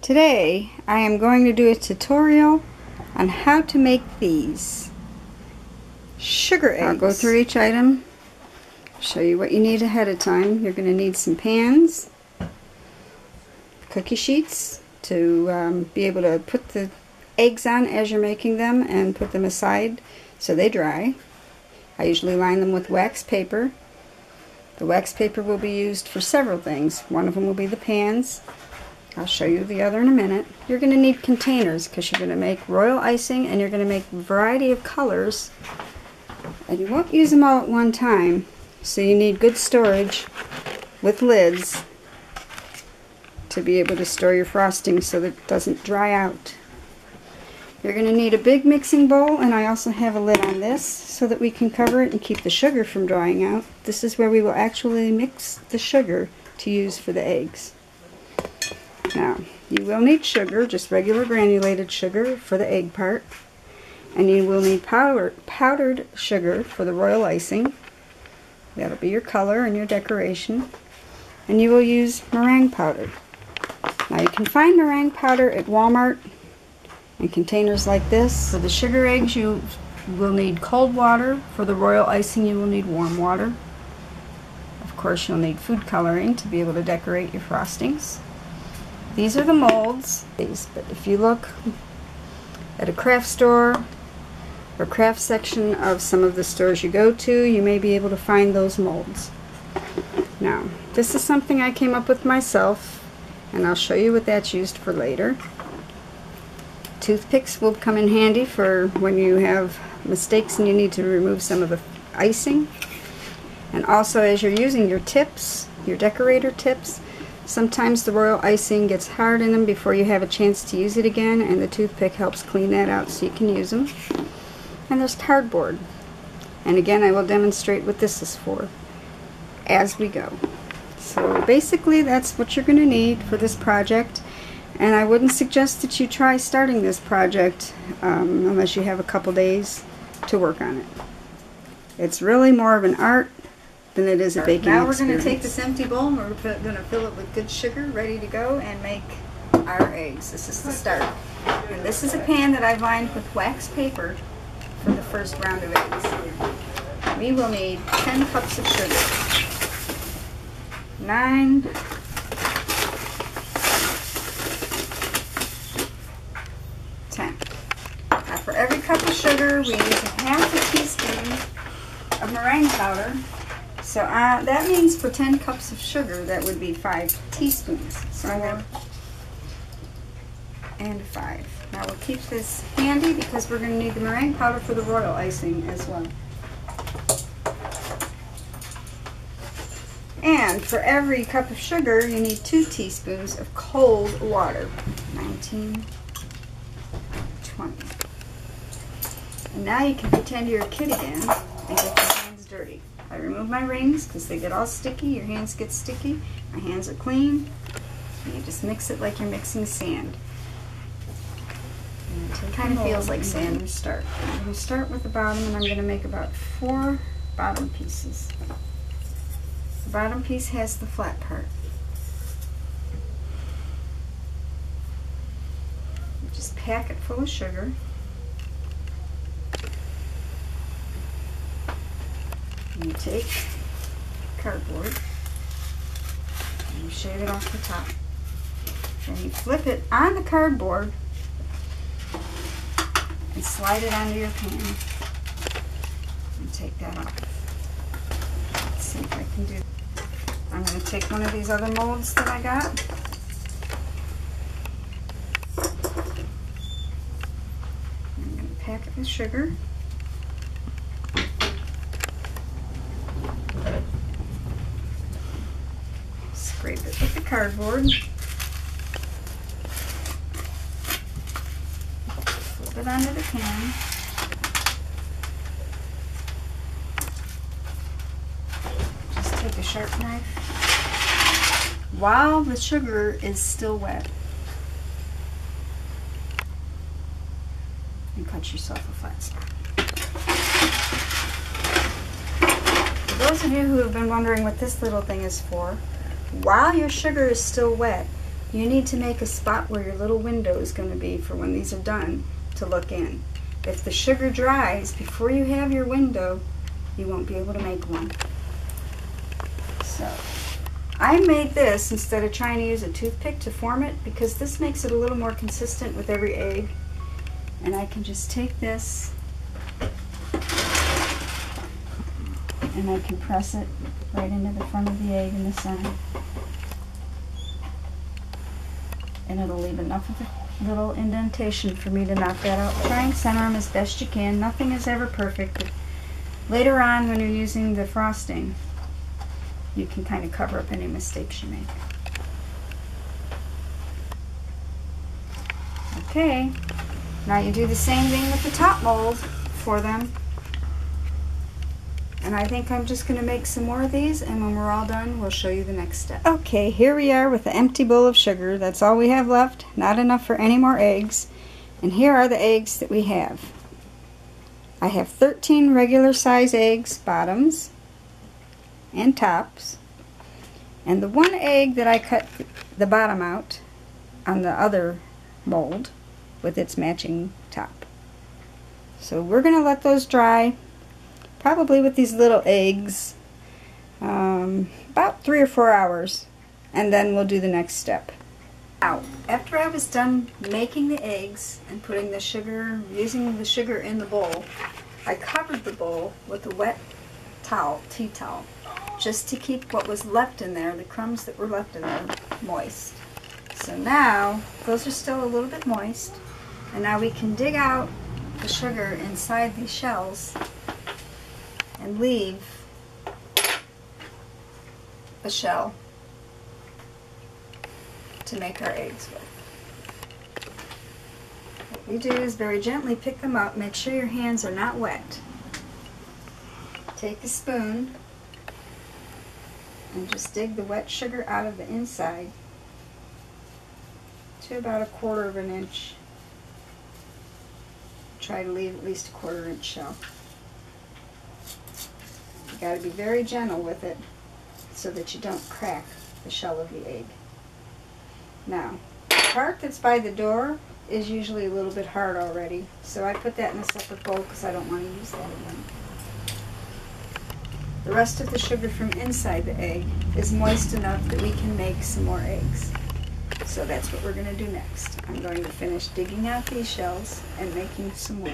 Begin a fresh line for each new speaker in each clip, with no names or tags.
Today I am going to do a tutorial on how to make these sugar eggs. I'll go through each item, show you what you need ahead of time. You're going to need some pans, cookie sheets to be able to put the eggs on as you're making them and put them aside so they dry. I usually line them with wax paper. The wax paper will be used for several things. One of them will be the pans. I'll show you the other in a minute. You're going to need containers because you're going to make royal icing and you're going to make a variety of colors. And you won't use them all at one time, so you need good storage with lids to be able to store your frosting so that it doesn't dry out. You're going to need a big mixing bowl, and I also have a lid on this so that we can cover it and keep the sugar from drying out. This is where we will actually mix the sugar to use for the eggs. Now, you will need sugar, just regular granulated sugar for the egg part. And you will need powdered sugar for the royal icing. That'll be your color and your decoration. And you will use meringue powder. Now you can find meringue powder at Walmart in containers like this. For the sugar eggs you will need cold water. For the royal icing you will need warm water. Of course you'll need food coloring to be able to decorate your frostings. These are the molds, but if you look at a craft store or craft section of some of the stores you go to, you may be able to find those molds. Now, this is something I came up with myself, and I'll show you what that's used for later. Toothpicks will come in handy for when you have mistakes and you need to remove some of the icing. And also as you're using your tips, your decorator tips, sometimes the royal icing gets hard in them before you have a chance to use it again, and the toothpick helps clean that out so you can use them. And there's cardboard. And again, I will demonstrate what this is for as we go. So basically that's what you're going to need for this project. And I wouldn't suggest that you try starting this project unless you have a couple days to work on it. It's really more of an art than it is a baking experience. Now we're going to take this empty bowl and we're going to fill it with good sugar, ready to go, and make our eggs. This is the start. And this is a pan that I've lined with wax paper for the first round of eggs. We will need 10 cups of sugar. 9, 10. Now for every cup of sugar we use a half a teaspoon of meringue powder. So that means for 10 cups of sugar, that would be 5 teaspoons. So 4 and 5. Now we'll keep this handy because we're going to need the meringue powder for the royal icing as well. And for every cup of sugar, you need 2 teaspoons of cold water. 19, 20. And now you can pretend you're a kid again and get your hands dirty. I remove my rings because they get all sticky, your hands get sticky, my hands are clean, and you just mix it like you're mixing sand. It kind of feels like sand to start. I'm going to start with the bottom, and I'm going to make about 4 bottom pieces. The bottom piece has the flat part. You just pack it full of sugar. You take cardboard and you shave it off the top. Then you flip it on the cardboard and slide it onto your pan and take that off. Let's see if I can do. I'm going to take one of these other molds that I got. I'm going to pack it with sugar. Scrape it with the cardboard. Flip it onto the pan. Just take a sharp knife while the sugar is still wet and cut yourself a flat spot. For those of you who have been wondering what this little thing is for, while your sugar is still wet, you need to make a spot where your little window is going to be for when these are done to look in. If the sugar dries before you have your window, you won't be able to make one. So I made this instead of trying to use a toothpick to form it, because this makes it a little more consistent with every egg. And I can just take this and I can press it right into the front of the egg in the center. And it'll leave enough of a little indentation for me to knock that out. Try and center them as best you can. Nothing is ever perfect, but later on when you're using the frosting, you can kind of cover up any mistakes you make. Okay, now you do the same thing with the top mold for them. And I think I'm just going to make some more of these, and when we're all done, we'll show you the next step. Okay, here we are with the empty bowl of sugar. That's all we have left. Not enough for any more eggs. And here are the eggs that we have. I have 13 regular size eggs, bottoms and tops. And the one egg that I cut the bottom out on the other mold with its matching top. So we're going to let those dry. Probably with these little eggs, about 3 or 4 hours, and then we'll do the next step. Now, after I was done making the eggs and putting the sugar, using the sugar in the bowl, I covered the bowl with a wet towel, tea towel, just to keep what was left in there, the crumbs that were left in there, moist. So now, those are still a little bit moist, and now we can dig out the sugar inside these shells and leave a shell to make our eggs with. What we do is very gently pick them up. Make sure your hands are not wet. Take a spoon and just dig the wet sugar out of the inside to about 1/4 of an inch. Try to leave at least a 1/4 inch shell. You got to be very gentle with it so that you don't crack the shell of the egg. Now, the part that's by the door is usually a little bit hard already, so I put that in a separate bowl because I don't want to use that again. The rest of the sugar from inside the egg is moist enough that we can make some more eggs. So that's what we're going to do next. I'm going to finish digging out these shells and making some more.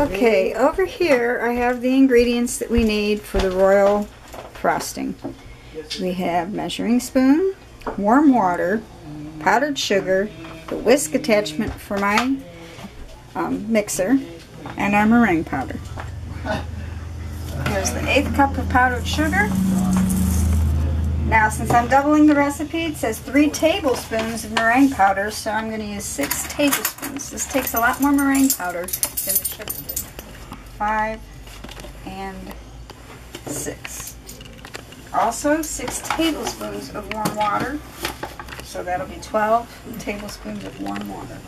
Okay, over here I have the ingredients that we need for the royal frosting. We have measuring spoon, warm water, powdered sugar, the whisk attachment for my mixer, and our meringue powder. Here's the 1/8 cup of powdered sugar. Now, since I'm doubling the recipe, it says 3 tablespoons of meringue powder, so I'm going to use 6 tablespoons. This takes a lot more meringue powder than the sugar did. 5 and 6. Also, 6 tablespoons of warm water, so that'll be 12 tablespoons of warm water.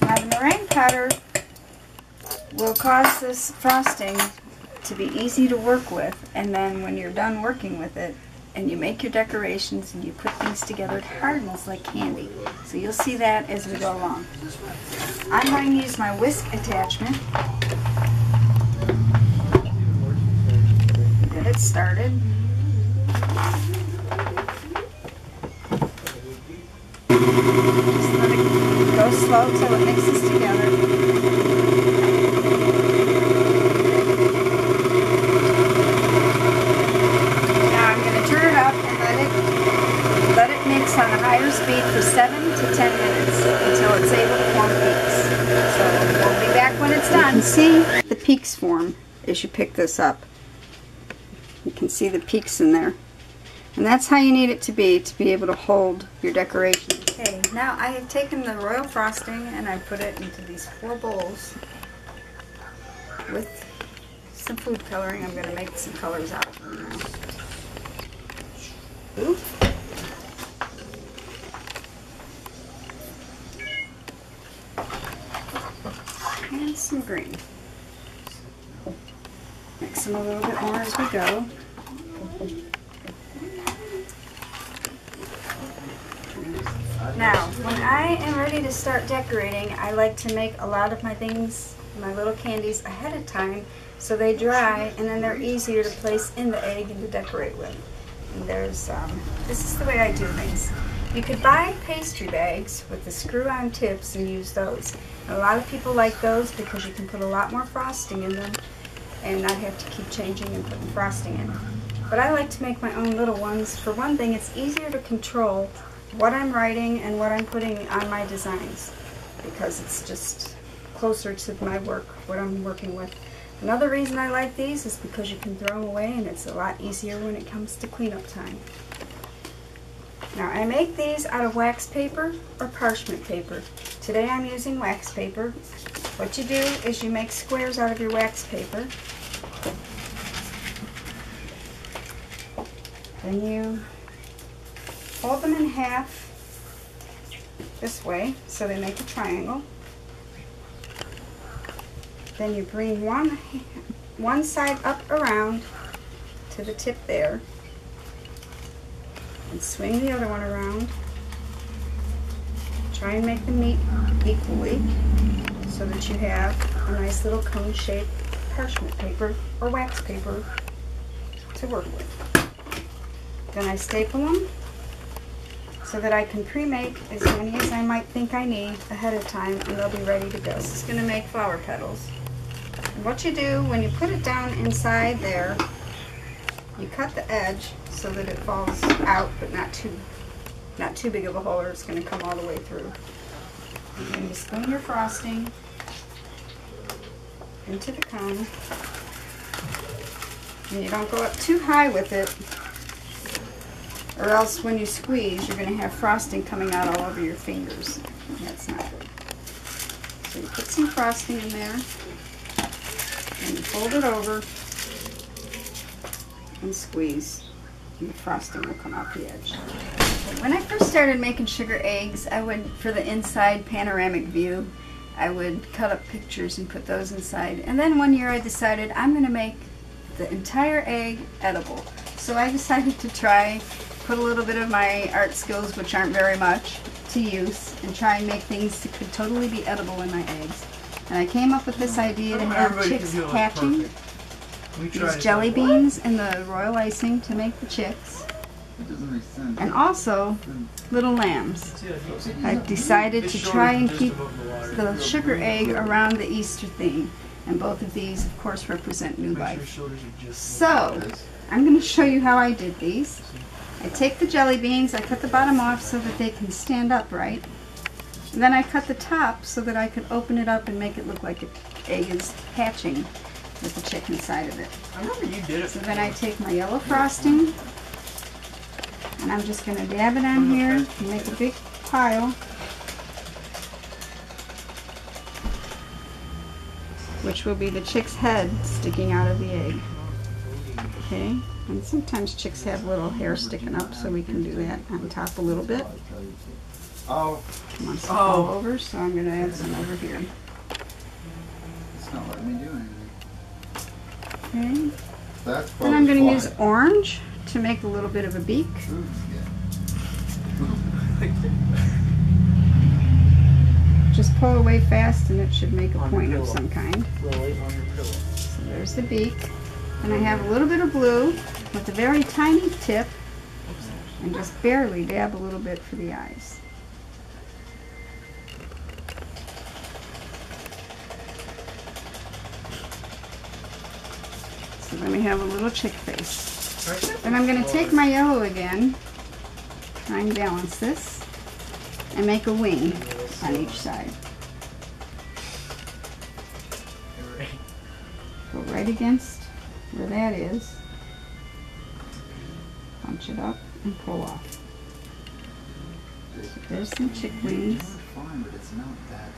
Now, the meringue powder will cause this frosting to be easy to work with, and then when you're done working with it and you make your decorations and you put things together, it hardens like candy. So you'll see that as we go along. I'm going to use my whisk attachment. Get it started. Just let it go slow till it mixes together. On a higher speed for 7 to 10 minutes until it's able to form peaks. So we'll be back when it's done. You can see the peaks form as you pick this up. You can see the peaks in there. And that's how you need it to be able to hold your decoration. Okay, now I have taken the royal frosting and I put it into these 4 bowls with some food coloring. I'm going to make some colors out of them now. Ooh. And some green. Mix them a little bit more as we go. Now, when I am ready to start decorating, I like to make a lot of my things, my little candies, ahead of time so they dry and then they're easier to place in the egg and to decorate with. And there's, this is the way I do things. You could buy pastry bags with the screw-on tips and use those. And a lot of people like those because you can put a lot more frosting in them and not have to keep changing and putting frosting in. But I like to make my own little ones. For one thing, it's easier to control what I'm writing and what I'm putting on my designs because it's just closer to my work, what I'm working with. Another reason I like these is because you can throw them away and it's a lot easier when it comes to cleanup time. Now I make these out of wax paper or parchment paper. Today I'm using wax paper. What you do is you make squares out of your wax paper. Then you fold them in half this way so they make a triangle. Then you bring one side up around to the tip there and swing the other one around. Try and make them meet equally so that you have a nice little cone-shaped parchment paper or wax paper to work with. Then I staple them so that I can pre-make as many as I might think I need ahead of time and they'll be ready to go. This is going to make flower petals. And what you do when you put it down inside there, you cut the edge so that it falls out but not too big of a hole or it's going to come all the way through. And then you spoon your frosting into the cone. And you don't go up too high with it, or else when you squeeze, you're going to have frosting coming out all over your fingers. That's not good. So you put some frosting in there, and you fold it over, and squeeze, and the frosting will come out the edge. When I first started making sugar eggs, I would, for the inside panoramic view, I would cut up pictures and put those inside. And then one year I decided I'm going to make the entire egg edible. So I decided to put a little bit of my art skills, which aren't very much, to use and try and make things that could totally be edible in my eggs. And I came up with this idea to have chicks hatching. Use jelly beans and the royal icing to make the chicks. And also little lambs. I've decided to try and keep the sugar egg around the Easter theme. And both of these, of course, represent new life. So, I'm going to show you how I did these. I take the jelly beans, I cut the bottom off so that they can stand upright. And then I cut the top so that I could open it up and make it look like an egg is hatching with the chick inside of it.
I remember you did it.
So then I take my yellow frosting and I'm just going to dab it on here and make a big pile. Which will be the chick's head sticking out of the egg. Okay, and sometimes chicks have little hair sticking up, so we can do that on top a little bit.
Oh.
It wants to fall over, so I'm going to add some over here.
It's not letting me do anything.
Okay. Then I'm going to use orange to make a little bit of a beak.
Ooh, yeah.
Just pull away fast and it should make a point of some kind. So there's the beak. And I have a little bit of blue with a very tiny tip and just barely dab a little bit for the eyes. So then we have a little chick face. Then I'm going to take my yellow again, try and balance this, and make a wing on each side. Go right against where that is, punch it up, and pull off. So there's some chick wings.
It's fine, but it's not that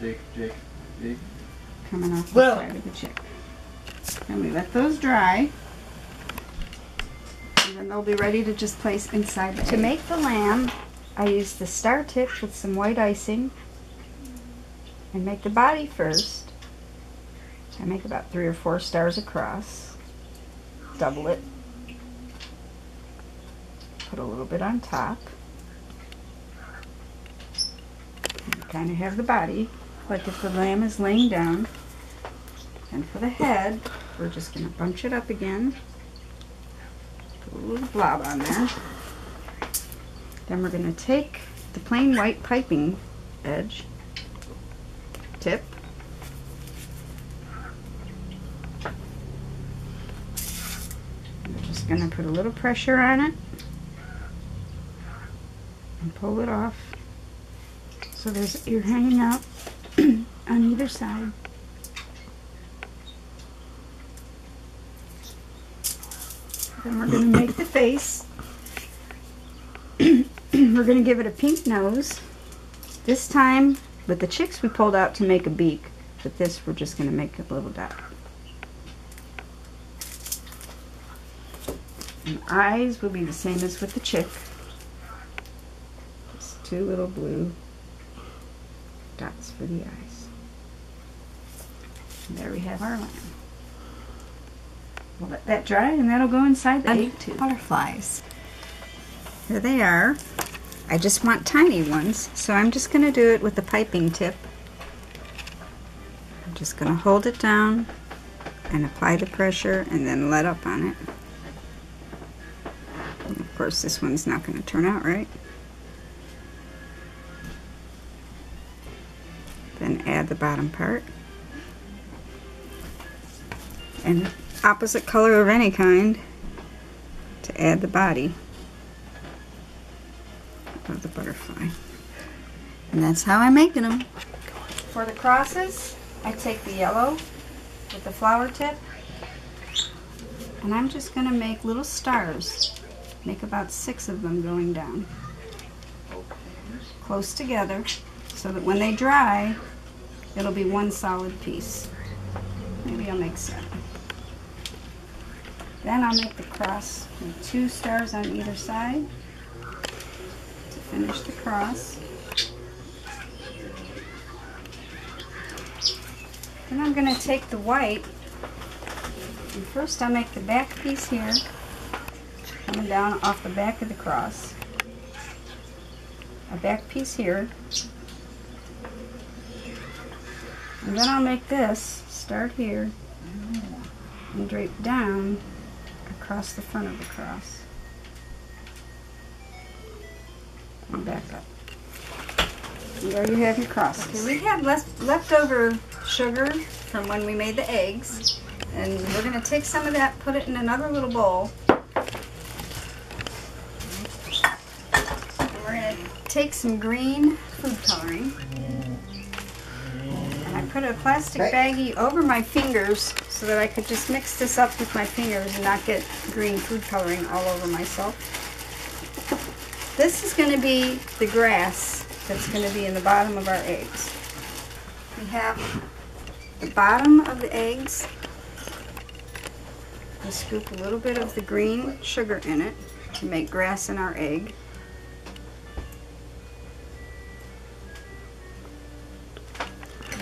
slow. Jake.
Coming off the side of the chick. And we let those dry. And then they'll be ready to just place inside the egg. To make the lamb, I use the star tip with some white icing and make the body first. I make about 3 or 4 stars across. Double it. put a little bit on top. Kind of have the body, like if the lamb is laying down. And for the head, we're just going to bunch it up again. Put a little blob on there. Then we're going to take the plain white piping edge, tip, we're just going to put a little pressure on it and pull it off so there's ear hanging out on either side. Then we're going to make the face. We're going to give it a pink nose. This time, with the chicks we pulled out to make a beak, but this we're just going to make a little dot. And eyes will be the same as with the chick. Just two little blue dots for the eyes. And there we have our lamb. We'll let that dry and that'll go inside the egg too.
Butterflies.
Here they are. I just want tiny ones, so I'm just going to do it with the piping tip. I'm just going to hold it down and apply the pressure and then let up on it. And of course this one's not going to turn out right. Then add the bottom part. And opposite color of any kind to add the body of the butterfly. And that's how I'm making them. For the crosses, I take the yellow with the flower tip and I'm just going to make little stars. Make about 6 of them going down close together so that when they dry it'll be one solid piece. Maybe I'll make 7. Then I'll make the cross with 2 stars on either side to finish the cross. Then I'm going to take the white, and first I'll make the back piece here, coming down off the back of the cross. A back piece here. And then I'll make this, start here, and drape down across the front of the cross. And back up. And there you have your crosses. Okay, we had leftover sugar from when we made the eggs. And we're going to take some of that, put it in another little bowl. And we're going to take some green food coloring. And I put a plastic baggie over my fingers so that I could just mix this up with my fingers and not get green food coloring all over myself. This is going to be the grass that's going to be in the bottom of our eggs. We have the bottom of the eggs. We scoop a little bit of the green sugar in it to make grass in our egg.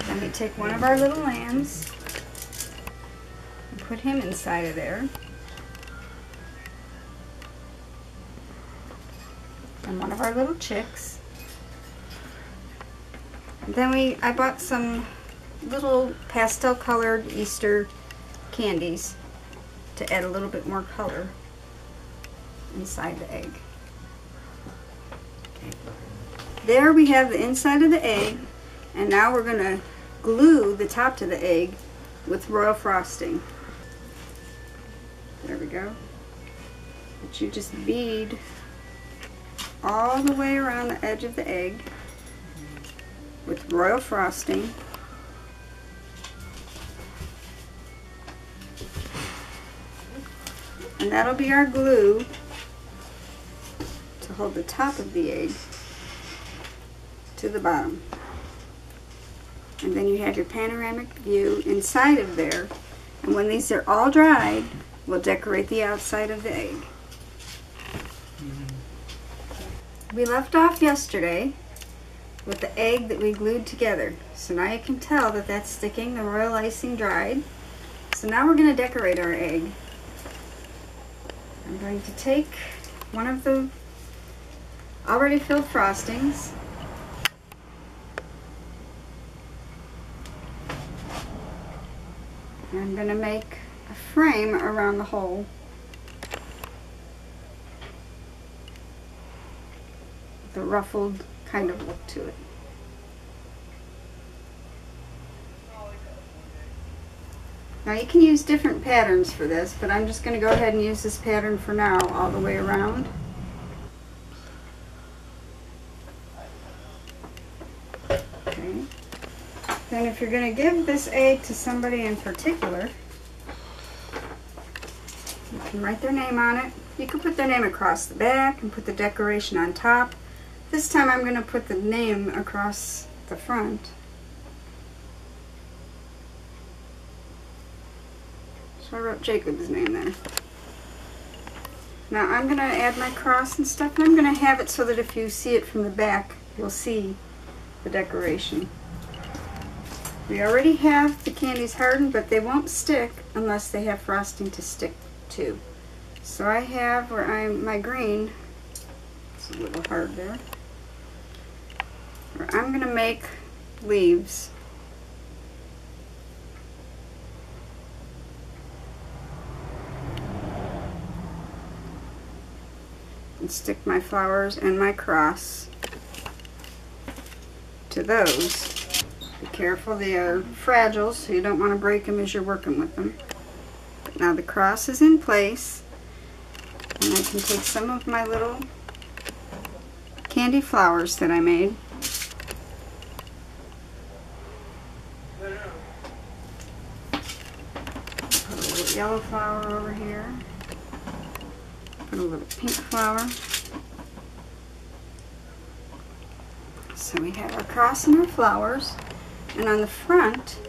Then we take one of our little lambs and put him inside of there. And one of our little chicks. And then I bought some little pastel colored Easter candies to add a little bit more color inside the egg. Okay. There we have the inside of the egg, and now we're going to glue the top to the egg with royal frosting. There we go. But you just bead all the way around the edge of the egg with royal frosting. And that'll be our glue to hold the top of the egg to the bottom. And then you have your panoramic view inside of there. And when these are all dried, we'll decorate the outside of the egg. We left off yesterday with the egg that we glued together. So now you can tell that that's sticking, the royal icing dried. So now we're going to decorate our egg. I'm going to take one of the already filled frostings. And I'm going to make a frame around the hole. With a ruffled kind of look to it. Now you can use different patterns for this, but I'm just going to go ahead and use this pattern for now all the way around. Okay. Then if you're going to give this egg to somebody in particular, you can write their name on it. You can put their name across the back and put the decoration on top. This time I'm going to put the name across the front. So I wrote Jacob's name there. Now I'm going to add my cross and stuff, and I'm going to have it so that if you see it from the back, you'll see the decoration. We already have the candies hardened, but they won't stick unless they have frosting to stick to. So I have where my green, it's a little hard there, where I'm going to make leaves. And stick my flowers and my cross to those. Be careful, they are fragile, so you don't want to break them as you're working with them. But now the cross is in place, and I can take some of my little candy flowers that I made. Put a little yellow flower over here. Put a little pink flower. So we have our cross and our flowers. And on the front,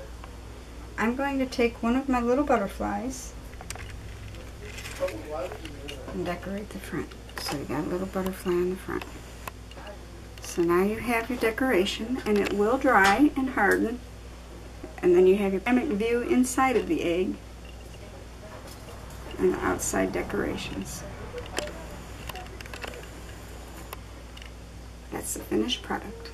I'm going to take one of my little butterflies and decorate the front. So we got a little butterfly on the front. So now you have your decoration, and it will dry and harden. And then you have your panoramic view inside of the egg and the outside decorations. That's the finished product.